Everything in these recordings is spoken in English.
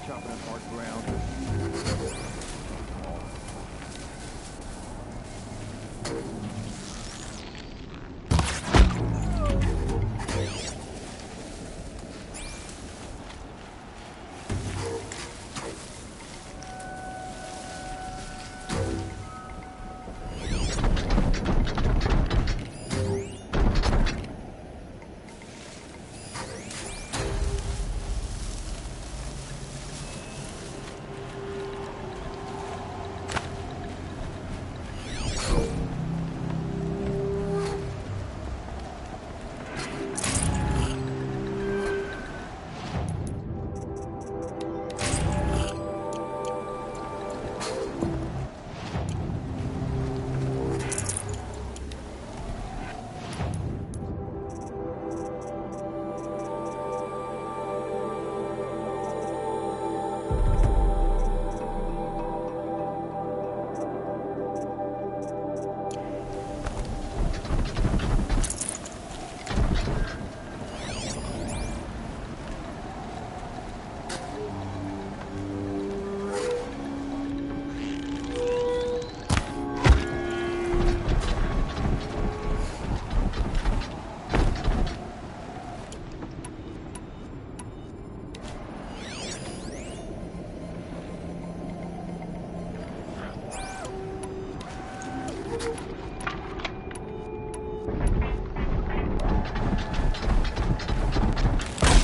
chopping up hard ground.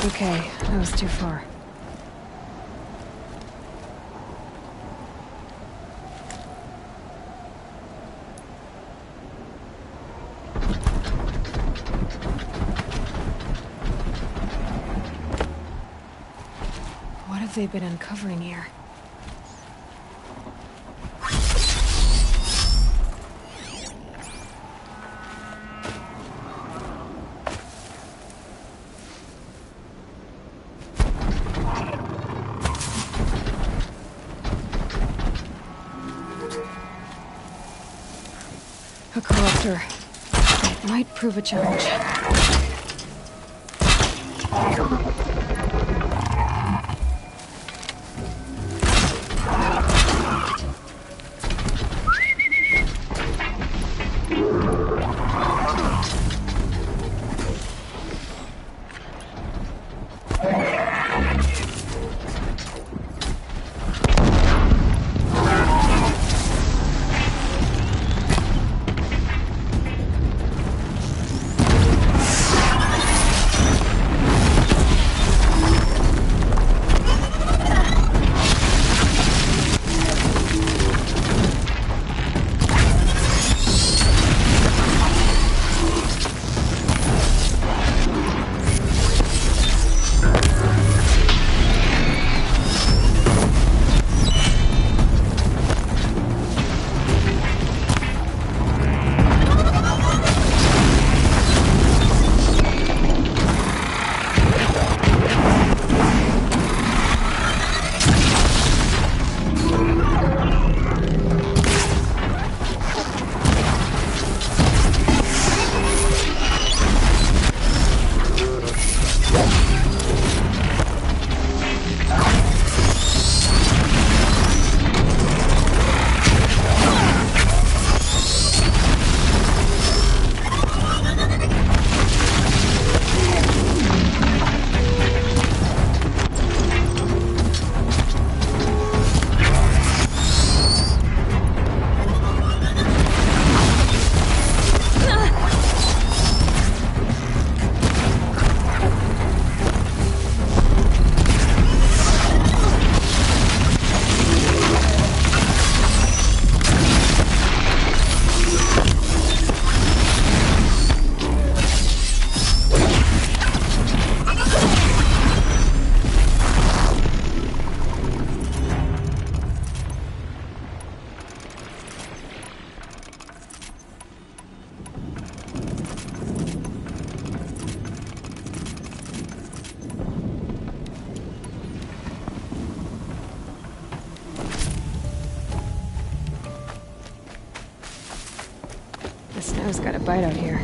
Okay, that was too far. What have they been uncovering here? A corruptor. That might prove a challenge. The snow's got a bite out here.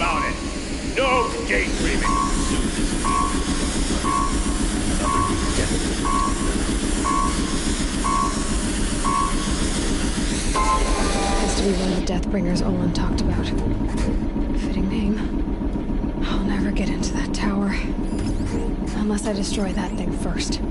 about it. No daydreaming. Has to be one of the Deathbringers Olin talked about. Fitting name. I'll never get into that tower. Unless I destroy that thing first.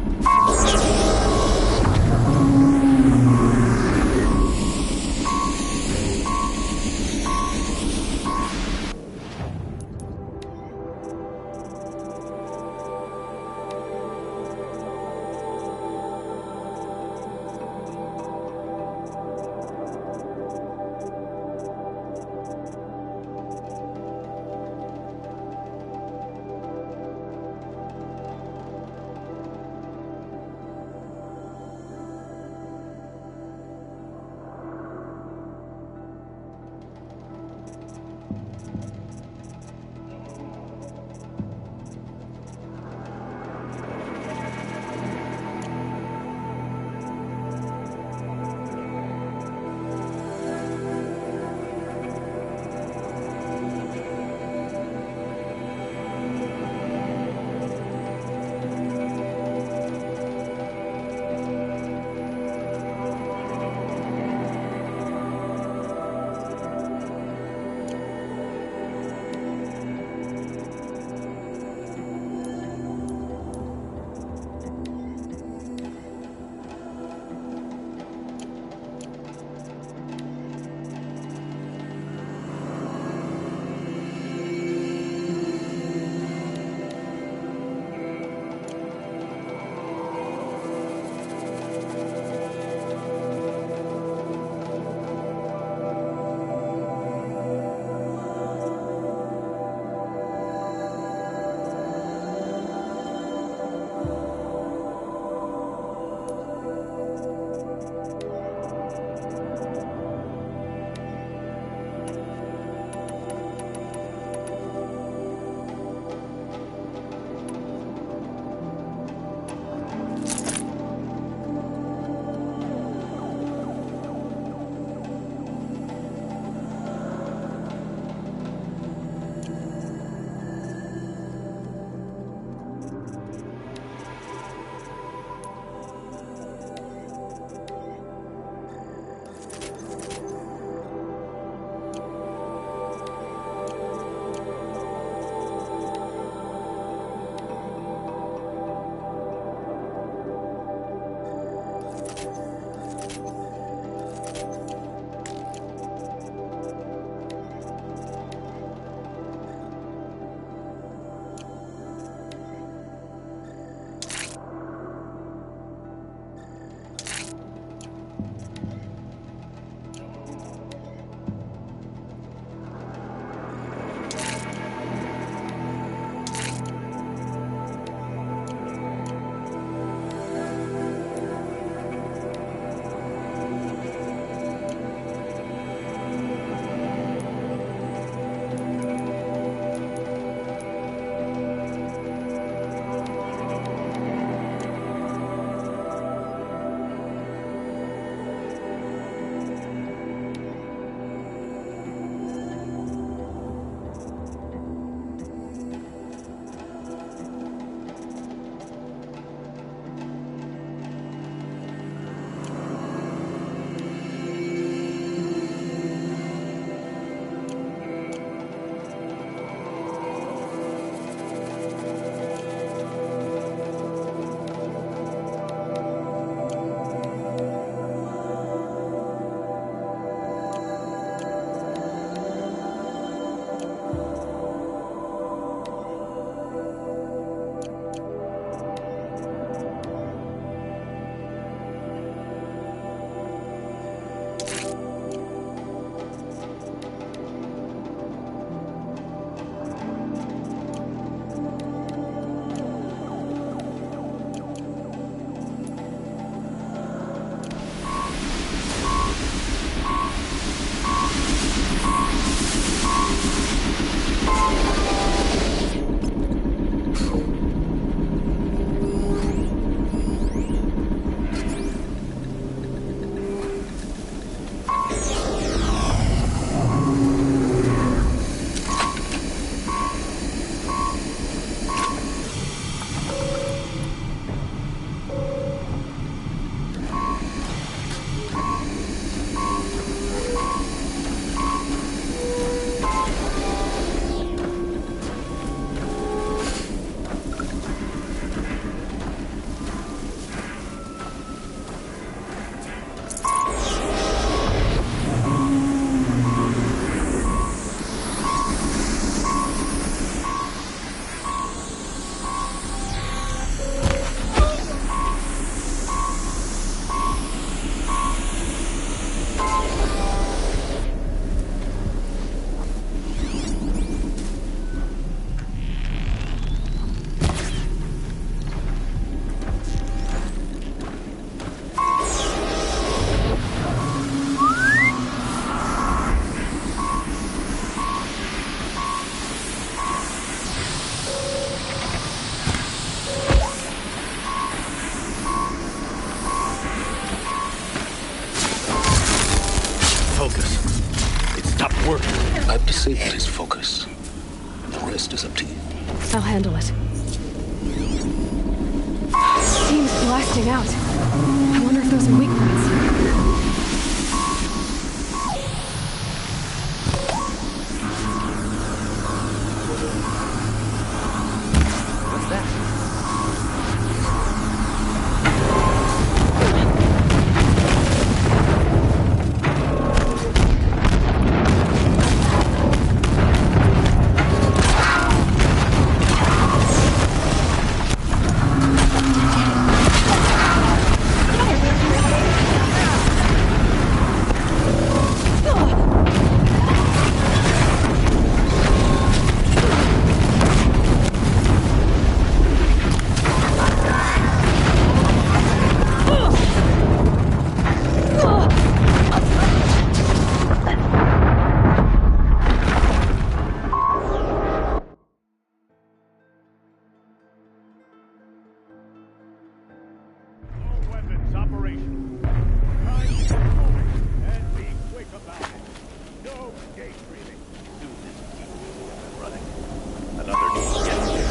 working. I've disabled his focus. The rest is up to you. I'll handle it. Steam's blasting out. I wonder if those are weak points. What's that? All weapons operational. Time to get moving and be quick about it. No daydreaming. Do this. Keep running. Another needs to get there.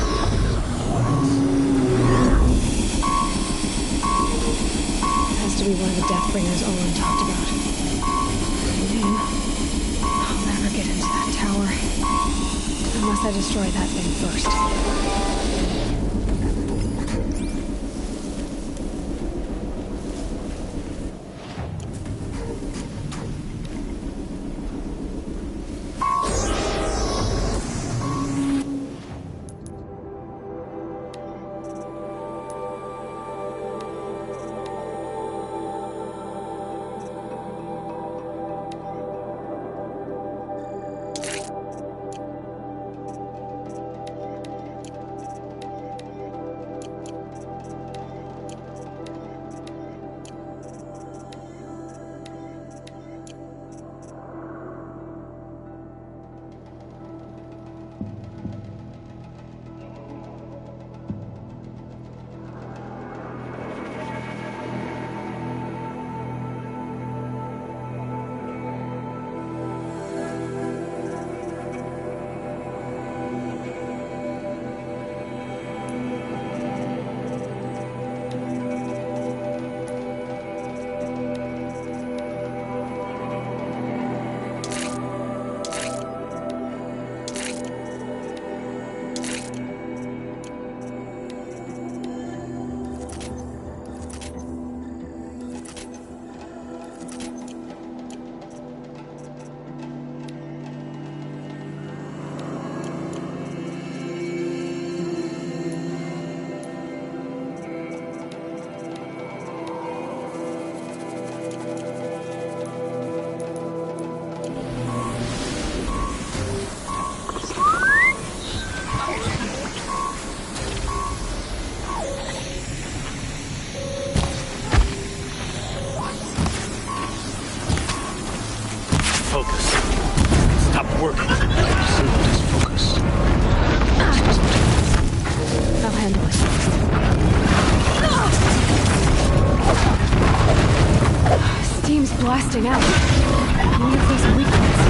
Has to be one of the Deathbringers Olin talked about. Name. I'll never get into that tower. Unless I destroy that thing first. Focus. Stop working. I've disabled his focus. I'll handle it. Steam's blasting out. I wonder if there's a weak points.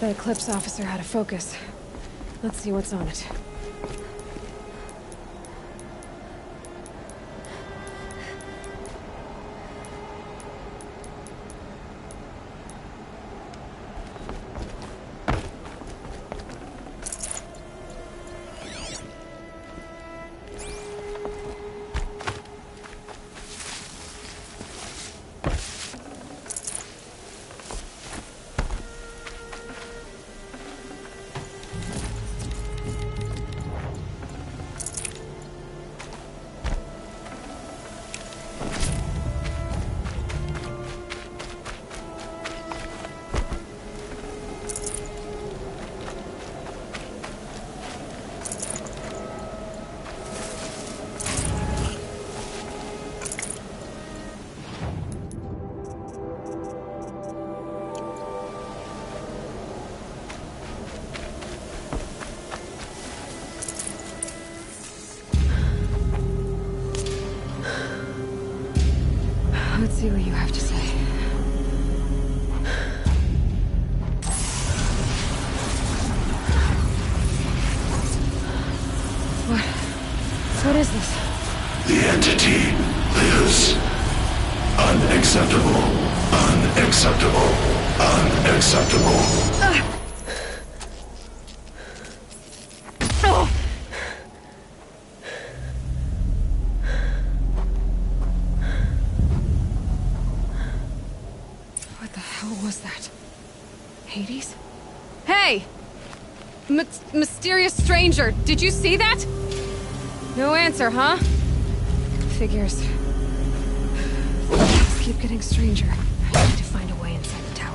The Eclipse officer had a focus. Let's see what's on it. Let's see what you have to say. What is this? The entity lives. Unacceptable. Unacceptable. Unacceptable. What the hell was that? Hades? Hey! Mysterious stranger, did you see that? No answer, huh? Figures. Things keep getting stranger. I need to find a way inside the tower.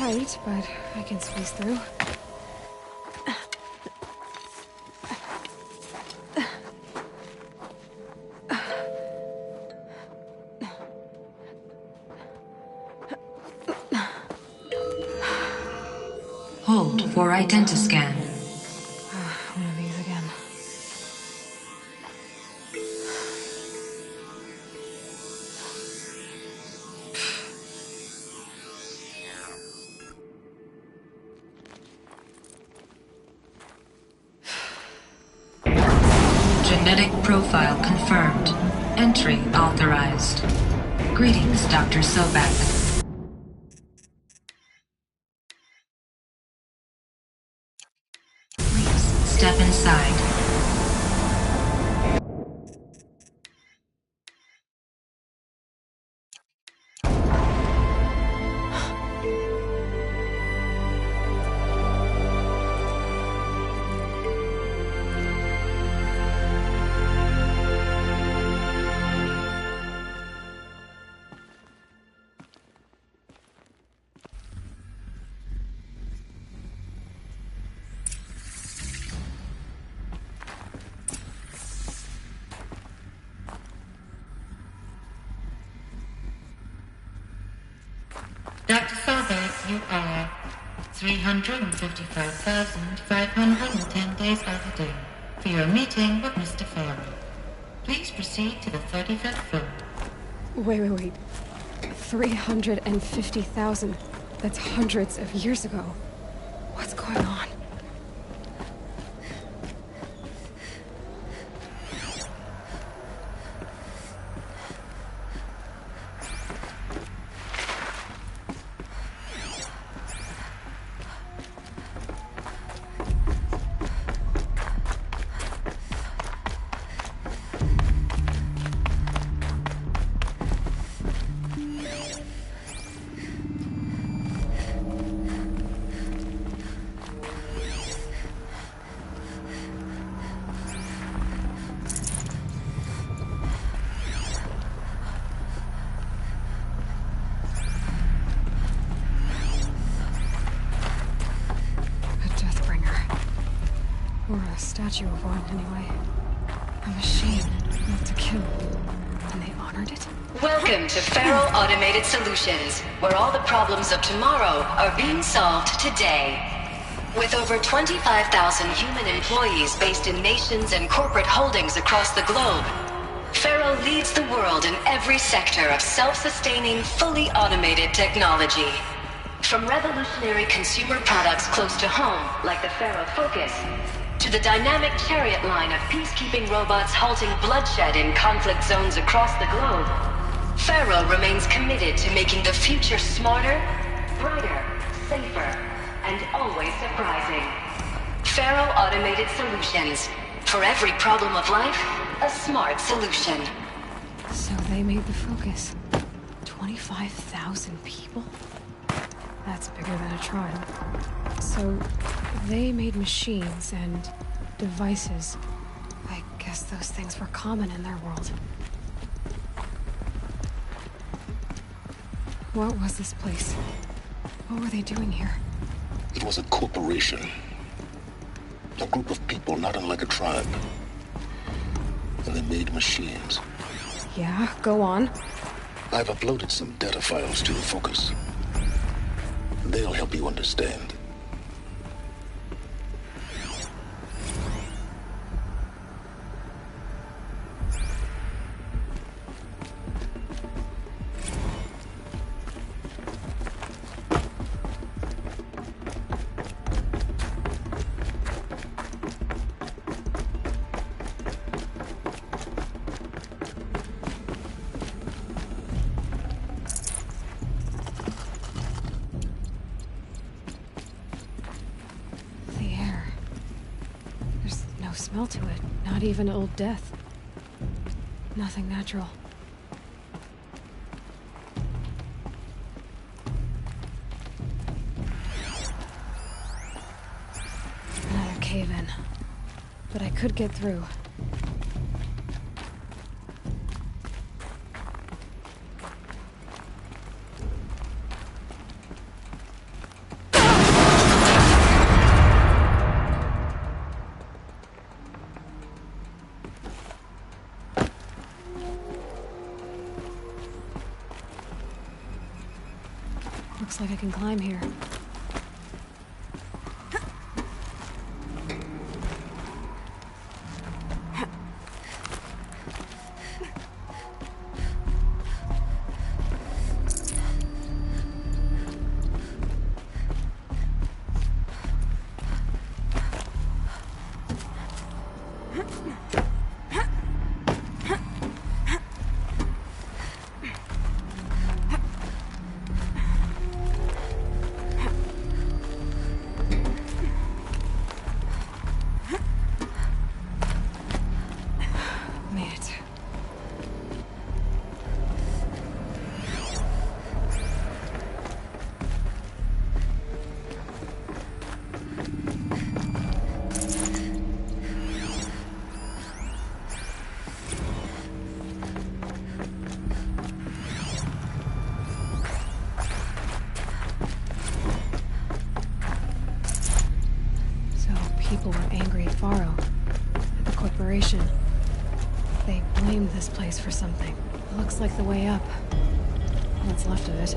tight, but I can squeeze through. Hold for identiscan. One of these again. Genetic profile confirmed. Entry authorized. Greetings, Dr. Sobek. Please step inside. Dr. Sobek, you are 355,510 days overdue for your meeting with Mr. Farrell. Please proceed to the 35th floor. Wait. 350,000. That's hundreds of years ago. What's going on? Or a statue of one, anyway. A machine, not to kill. And they honored it? Welcome to Farrell Automated Solutions, where all the problems of tomorrow are being solved today. With over 25,000 human employees based in nations and corporate holdings across the globe, Farrell leads the world in every sector of self-sustaining, fully automated technology. From revolutionary consumer products close to home, like the Farrell Focus, to the dynamic Chariot line of peacekeeping robots halting bloodshed in conflict zones across the globe, Farrell remains committed to making the future smarter, brighter, safer, and always surprising. Farrell Automated Solutions. For every problem of life, a smart solution. So they made the Focus. 25,000 people? That's bigger than a tribe. So they made machines and devices. I guess those things were common in their world. What was this place? What were they doing here? It was a corporation. A group of people not unlike a tribe. And they made machines. Yeah, go on. I've uploaded some data files to the Focus. They'll help you understand. Smell to it. Not even Old Death. Nothing natural. Another cave-in. But I could get through. Looks like I can climb here. They blamed this place for something. It looks like the way up. What's left of it.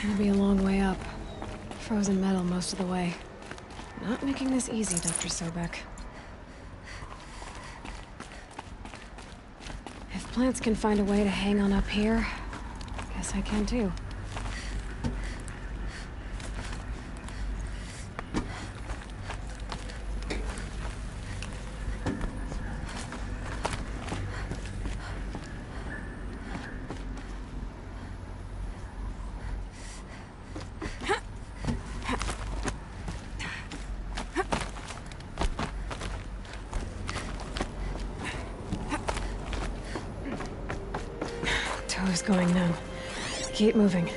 It'll be a long way up. Frozen metal most of the way. Not making this easy, Dr. Sobek. If plants can find a way to hang on up here, guess I can too. Toe's going numb. Keep moving.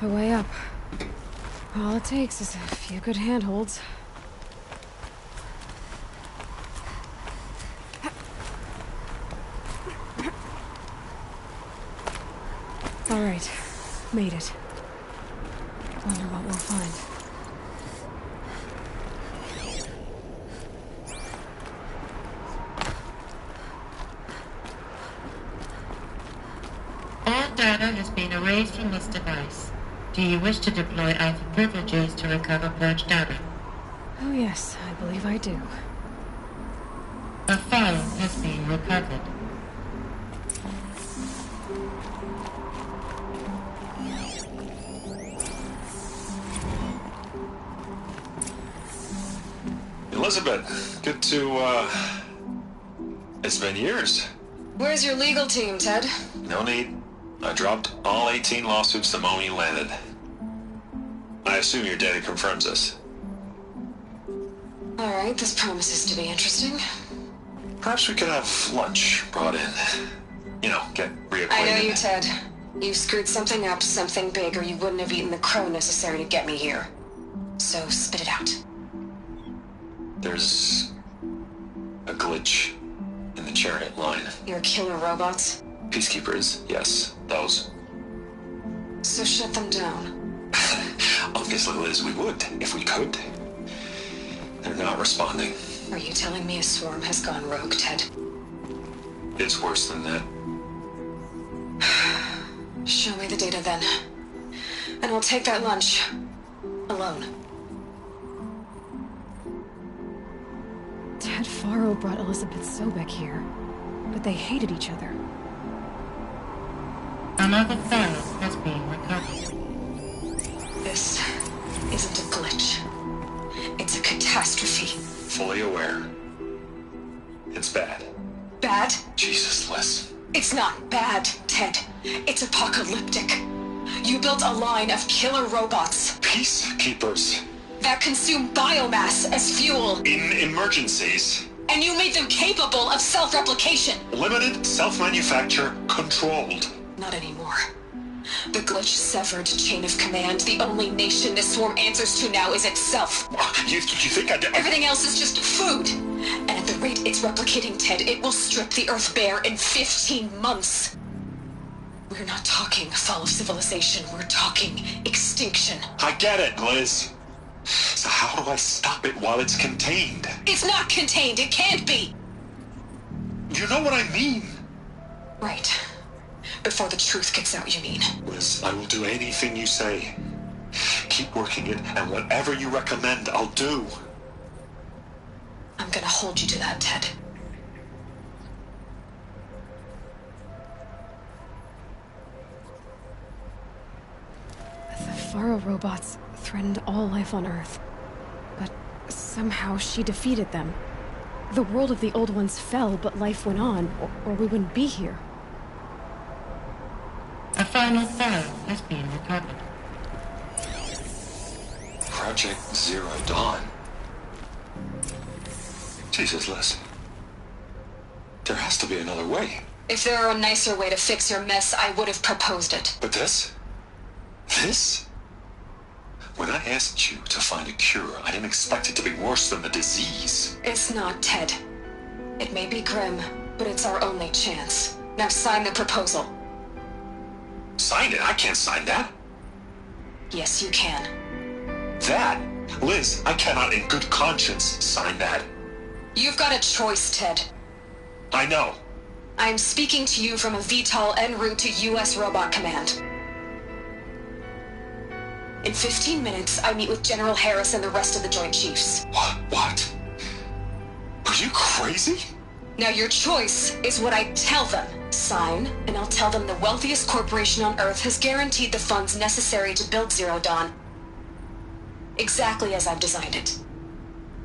A way up. All it takes is a few good handholds. All right, made it. Wonder what we'll find. All data has been erased from this device. Do you wish to deploy Alpha privileges to recover purged data? Oh yes, I believe I do. A file has been recovered. Elizabeth, good to, it's been years. Where's your legal team, Ted? No need. I dropped all 18 lawsuits the moment you landed. I assume your data confirms this. Alright, this promises to be interesting. Perhaps we could have lunch brought in. You know, get reacquainted. I know you, Ted. You screwed something up, something big, or you wouldn't have eaten the crow necessary to get me here. So spit it out. There's a glitch in the chariot line. Your killer robots? Peacekeepers, yes, those. So shut them down. Obviously, Liz, we would, if we could. They're not responding. Are you telling me a swarm has gone rogue, Ted? It's worse than that. Show me the data then. And I'll take that lunch. Alone. Ted Faro brought Elizabeth Sobek here, but they hated each other. Another file has been recovered. This isn't a glitch. It's a catastrophe. Fully aware. It's bad. Bad? Jesus, Liz. It's not bad, Ted. It's apocalyptic. You built a line of killer robots Peacekeepers. that consume biomass as fuel, In emergencies. and you made them capable of self-replication. Limited, self-manufacture, controlled. Not anymore. The glitch severed chain of command. The only nation this swarm answers to now is itself. You think I did? Everything else is just food. And at the rate it's replicating, Ted, it will strip the Earth bare in 15 months. We're not talking fall of civilization. We're talking extinction. I get it, Liz. So how do I stop it while it's contained? It's not contained. It can't be. You know what I mean? Right. Before the truth gets out, you mean? Liz, I will do anything you say. Keep working it, and whatever you recommend, I'll do. I'm gonna hold you to that, Ted. The Faro robots threatened all life on Earth, but somehow she defeated them. The world of the old ones fell, but life went on, or we wouldn't be here. A final file has been recovered. Project Zero Dawn. Jesus, Liz. There has to be another way. If there were a nicer way to fix your mess, I would have proposed it. But this? This? When I asked you to find a cure, I didn't expect it to be worse than the disease. It's not, Ted. It may be grim, but it's our only chance. Now sign the proposal. Sign it? I can't sign that. Yes, you can. That? Liz, I cannot in good conscience sign that. You've got a choice, Ted. I know. I'm speaking to you from a VTOL en route to U.S. Robot Command. In 15 minutes, I meet with General Harris and the rest of the Joint Chiefs. What? Are you crazy? Now your choice is what I tell them. Sign, and I'll tell them the wealthiest corporation on Earth has guaranteed the funds necessary to build Zero Dawn. Exactly as I've designed it.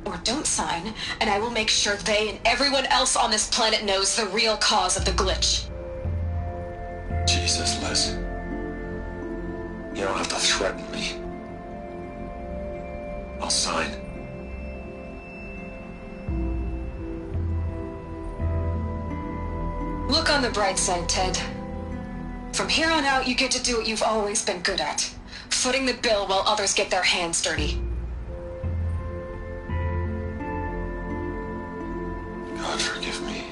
Or don't sign, and I will make sure they and everyone else on this planet knows the real cause of the glitch. Jesus, Liz. You don't have to threaten me. I'll sign. Look on the bright side, Ted. From here on out, you get to do what you've always been good at. Footing the bill while others get their hands dirty. God forgive me.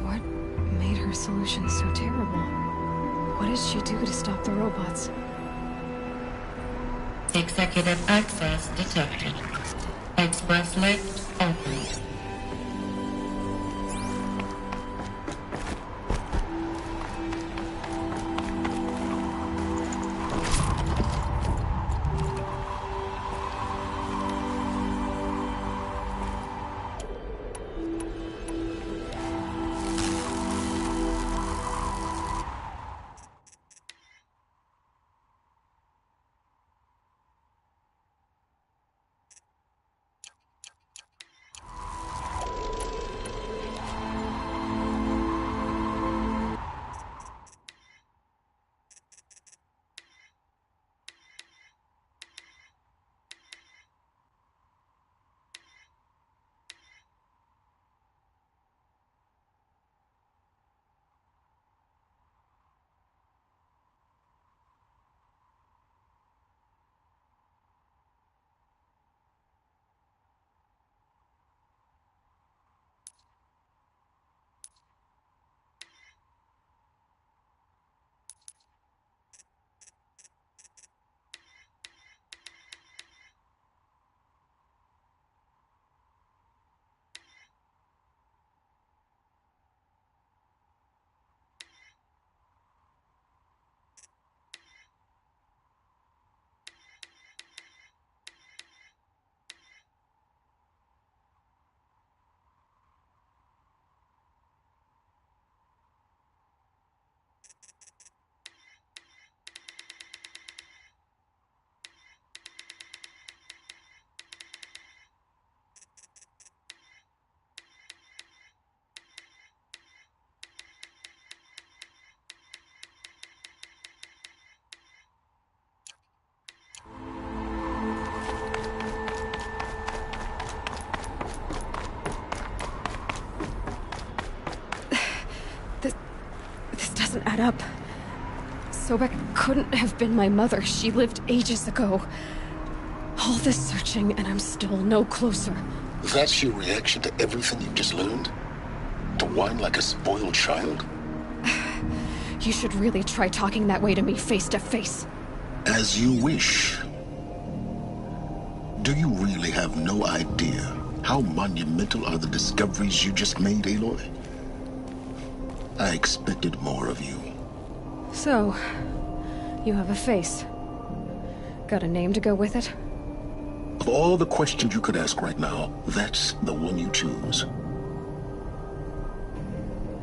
What made her solution so terrible? What did she do to stop the robots? Executive access detected. Express lift open. add up. Sobek couldn't have been my mother. She lived ages ago. All this searching, and I'm still no closer. That's your reaction to everything you've just learned? To whine like a spoiled child? You should really try talking that way to me face to face. As you wish. Do you really have no idea how monumental are the discoveries you just made, Aloy? I expected more of you. So, you have a face. Got a name to go with it? Of all the questions you could ask right now, that's the one you choose.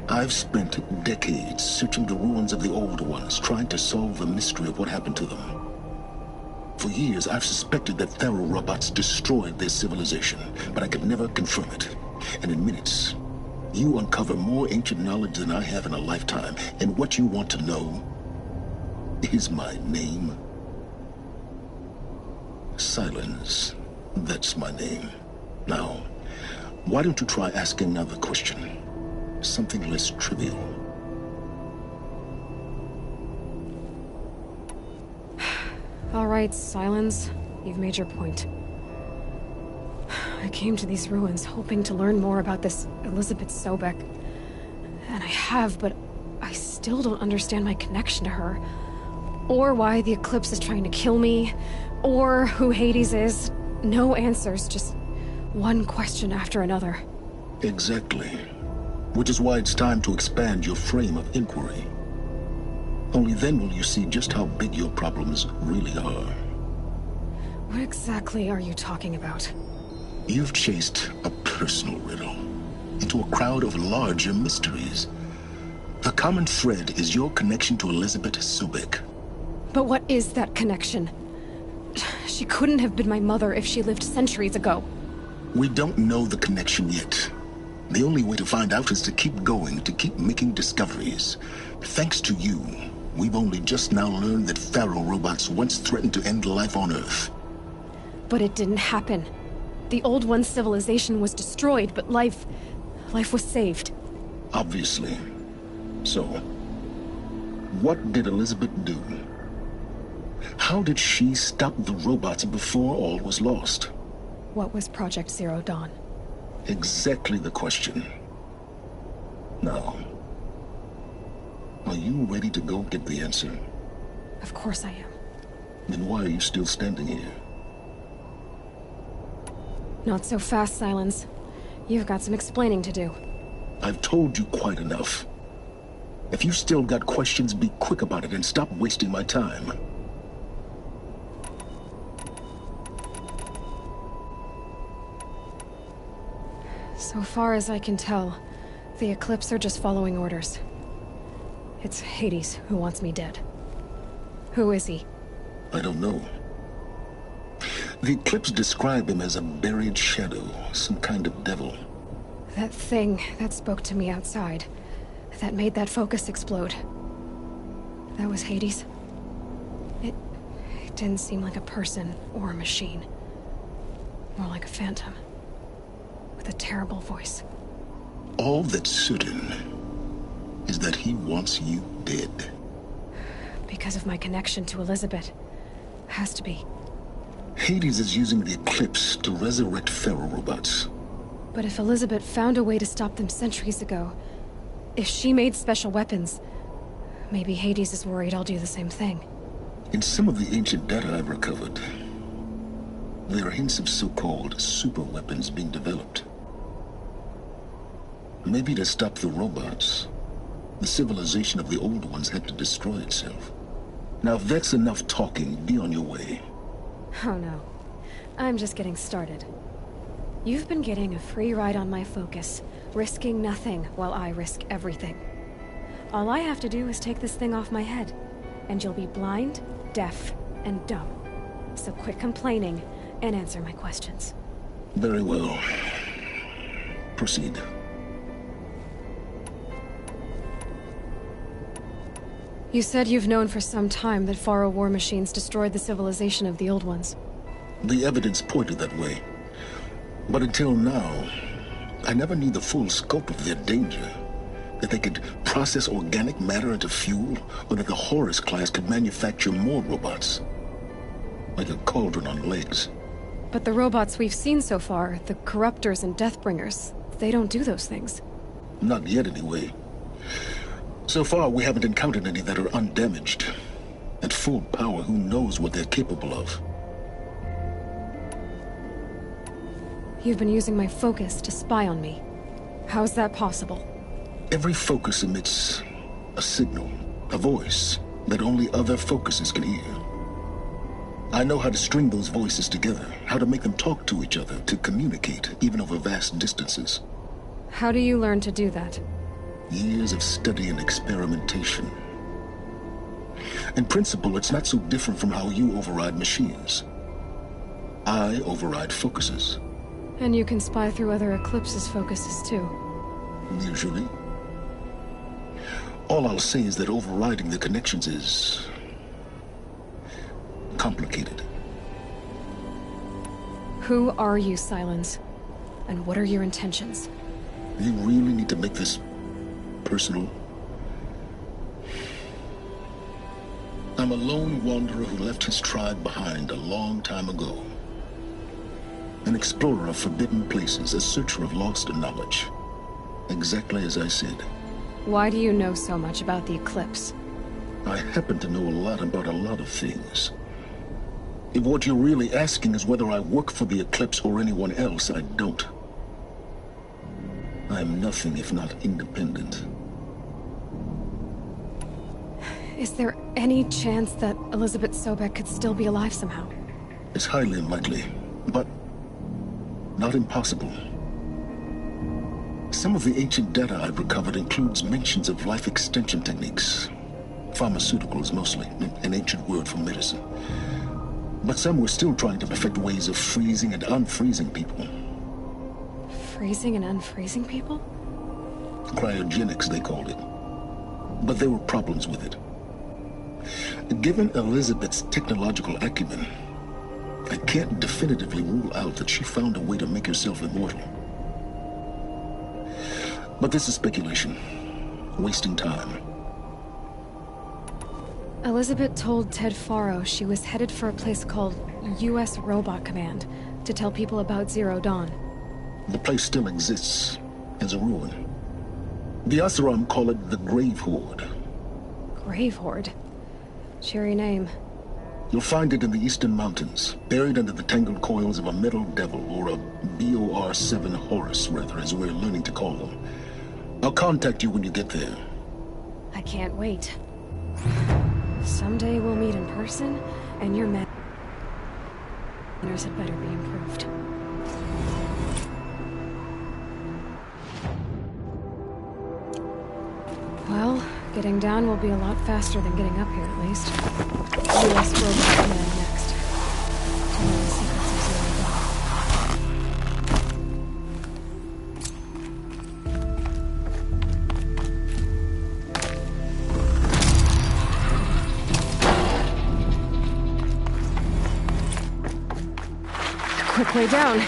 I've spent decades searching the ruins of the old ones, trying to solve the mystery of what happened to them. For years, I've suspected that Faro robots destroyed their civilization, but I could never confirm it. And in minutes, you uncover more ancient knowledge than I have in a lifetime, and what you want to know is my name. Silence. That's my name. Now, why don't you try asking another question? Something less trivial. All right, Silence. You've made your point. I came to these ruins hoping to learn more about this Elizabeth Sobek. And I have, but I still don't understand my connection to her. Or why the Eclipse is trying to kill me. Or who Hades is. No answers, just one question after another. Exactly. Which is why it's time to expand your frame of inquiry. Only then will you see just how big your problems really are. What exactly are you talking about? You've chased a personal riddle into a crowd of larger mysteries. The common thread is your connection to Elizabeth Sobek. But what is that connection? She couldn't have been my mother if she lived centuries ago. We don't know the connection yet. The only way to find out is to keep going, to keep making discoveries. Thanks to you, we've only just now learned that Faro robots once threatened to end life on Earth. But it didn't happen. The Old One's civilization was destroyed, but life was saved. Obviously. So, what did Elizabeth do? How did she stop the robots before all was lost? What was Project Zero Dawn? Exactly the question. Now, are you ready to go get the answer? Of course I am. Then why are you still standing here? Not so fast, Silence. You've got some explaining to do. I've told you quite enough. If you still got questions, be quick about it and stop wasting my time. So far as I can tell, the Eclipse are just following orders. It's Hades who wants me dead. Who is he? I don't know. The Eclipse describe him as a buried shadow, some kind of devil. That thing that spoke to me outside, that made that focus explode. That was Hades? It didn't seem like a person or a machine. More like a phantom. With a terrible voice. All that's certain is that he wants you dead. Because of my connection to Elizabeth. Has to be. Hades is using the Eclipse to resurrect Faro robots. But if Elizabeth found a way to stop them centuries ago, if she made special weapons, maybe Hades is worried I'll do the same thing. In some of the ancient data I've recovered, there are hints of so-called super weapons being developed. Maybe to stop the robots, the civilization of the old ones had to destroy itself. Now if that's enough talking, be on your way. Oh no. I'm just getting started. You've been getting a free ride on my focus, risking nothing while I risk everything. All I have to do is take this thing off my head, and you'll be blind, deaf, and dumb. So quit complaining and answer my questions. Very well. Proceed. You said you've known for some time that Faro war machines destroyed the civilization of the old ones. The evidence pointed that way. But until now, I never knew the full scope of their danger. That they could process organic matter into fuel, or that the Horus class could manufacture more robots. Like a cauldron on legs. But the robots we've seen so far, the Corruptors and Deathbringers, they don't do those things. Not yet, anyway. So far, we haven't encountered any that are undamaged. At full power, who knows what they're capable of? You've been using my focus to spy on me. How's that possible? Every focus emits a signal, a voice, that only other focuses can hear. I know how to string those voices together, how to make them talk to each other, to communicate, even over vast distances. How do you learn to do that? Years of study and experimentation. In principle, it's not so different from how you override machines. I override focuses. And you can spy through other Eclipse's focuses too. Usually. All I'll say is that overriding the connections is complicated. Who are you, Sylens? And what are your intentions? You really need to make this personal? I'm a lone wanderer who left his tribe behind a long time ago. An explorer of forbidden places, a searcher of lost knowledge. Exactly as I said. Why do you know so much about the Eclipse? I happen to know a lot about a lot of things. If what you're really asking is whether I work for the Eclipse or anyone else, I don't. I am nothing if not independent. Is there any chance that Elizabeth Sobek could still be alive somehow? It's highly unlikely, but not impossible. Some of the ancient data I've recovered includes mentions of life extension techniques. Pharmaceuticals, mostly, an ancient word for medicine. But some were still trying to perfect ways of freezing and unfreezing people. Freezing and unfreezing people? Cryogenics, they called it. But there were problems with it. Given Elizabeth's technological acumen, I can't definitively rule out that she found a way to make herself immortal. But this is speculation. Wasting time. Elizabeth told Ted Faro she was headed for a place called U.S. Robot Command to tell people about Zero Dawn. The place still exists as a ruin. The Oseram call it the Grave Horde. Grave Horde? Cheery name. You'll find it in the Eastern Mountains, buried under the tangled coils of a metal devil, or a BOR-7 Horus, rather, as we're learning to call them. I'll contact you when you get there. I can't wait. Someday we'll meet in person, and your manners had better be improved. Well, getting down will be a lot faster than getting up here, at least. U.S. Robot Command next. Tell me the secrets of Zero Dawn. Quick way down.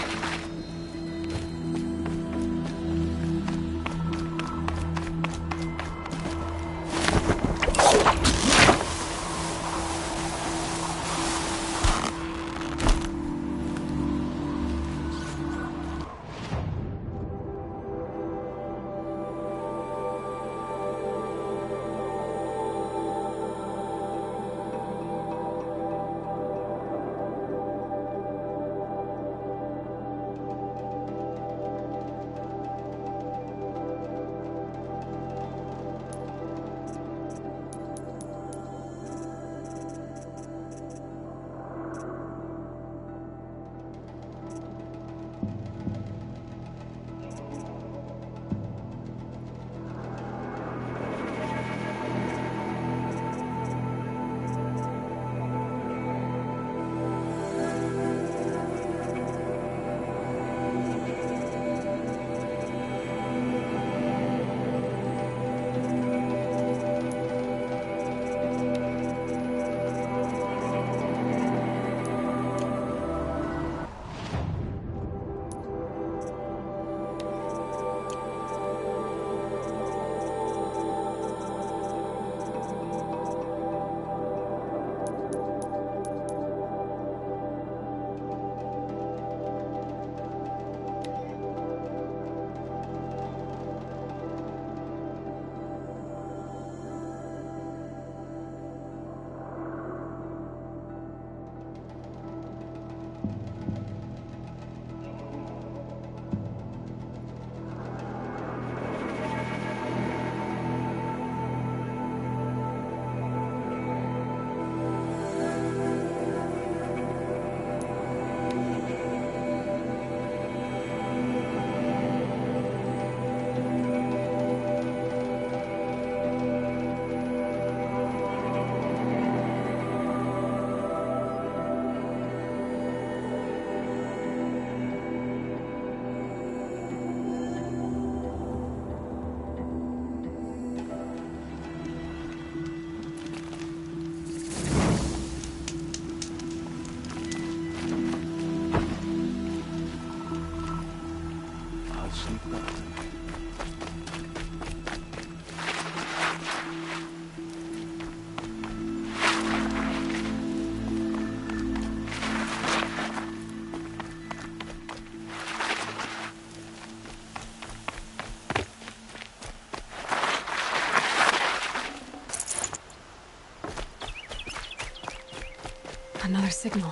Another signal.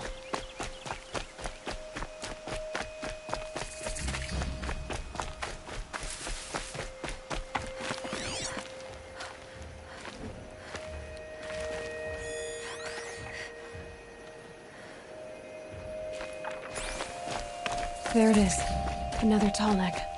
There it is. Another Tallneck.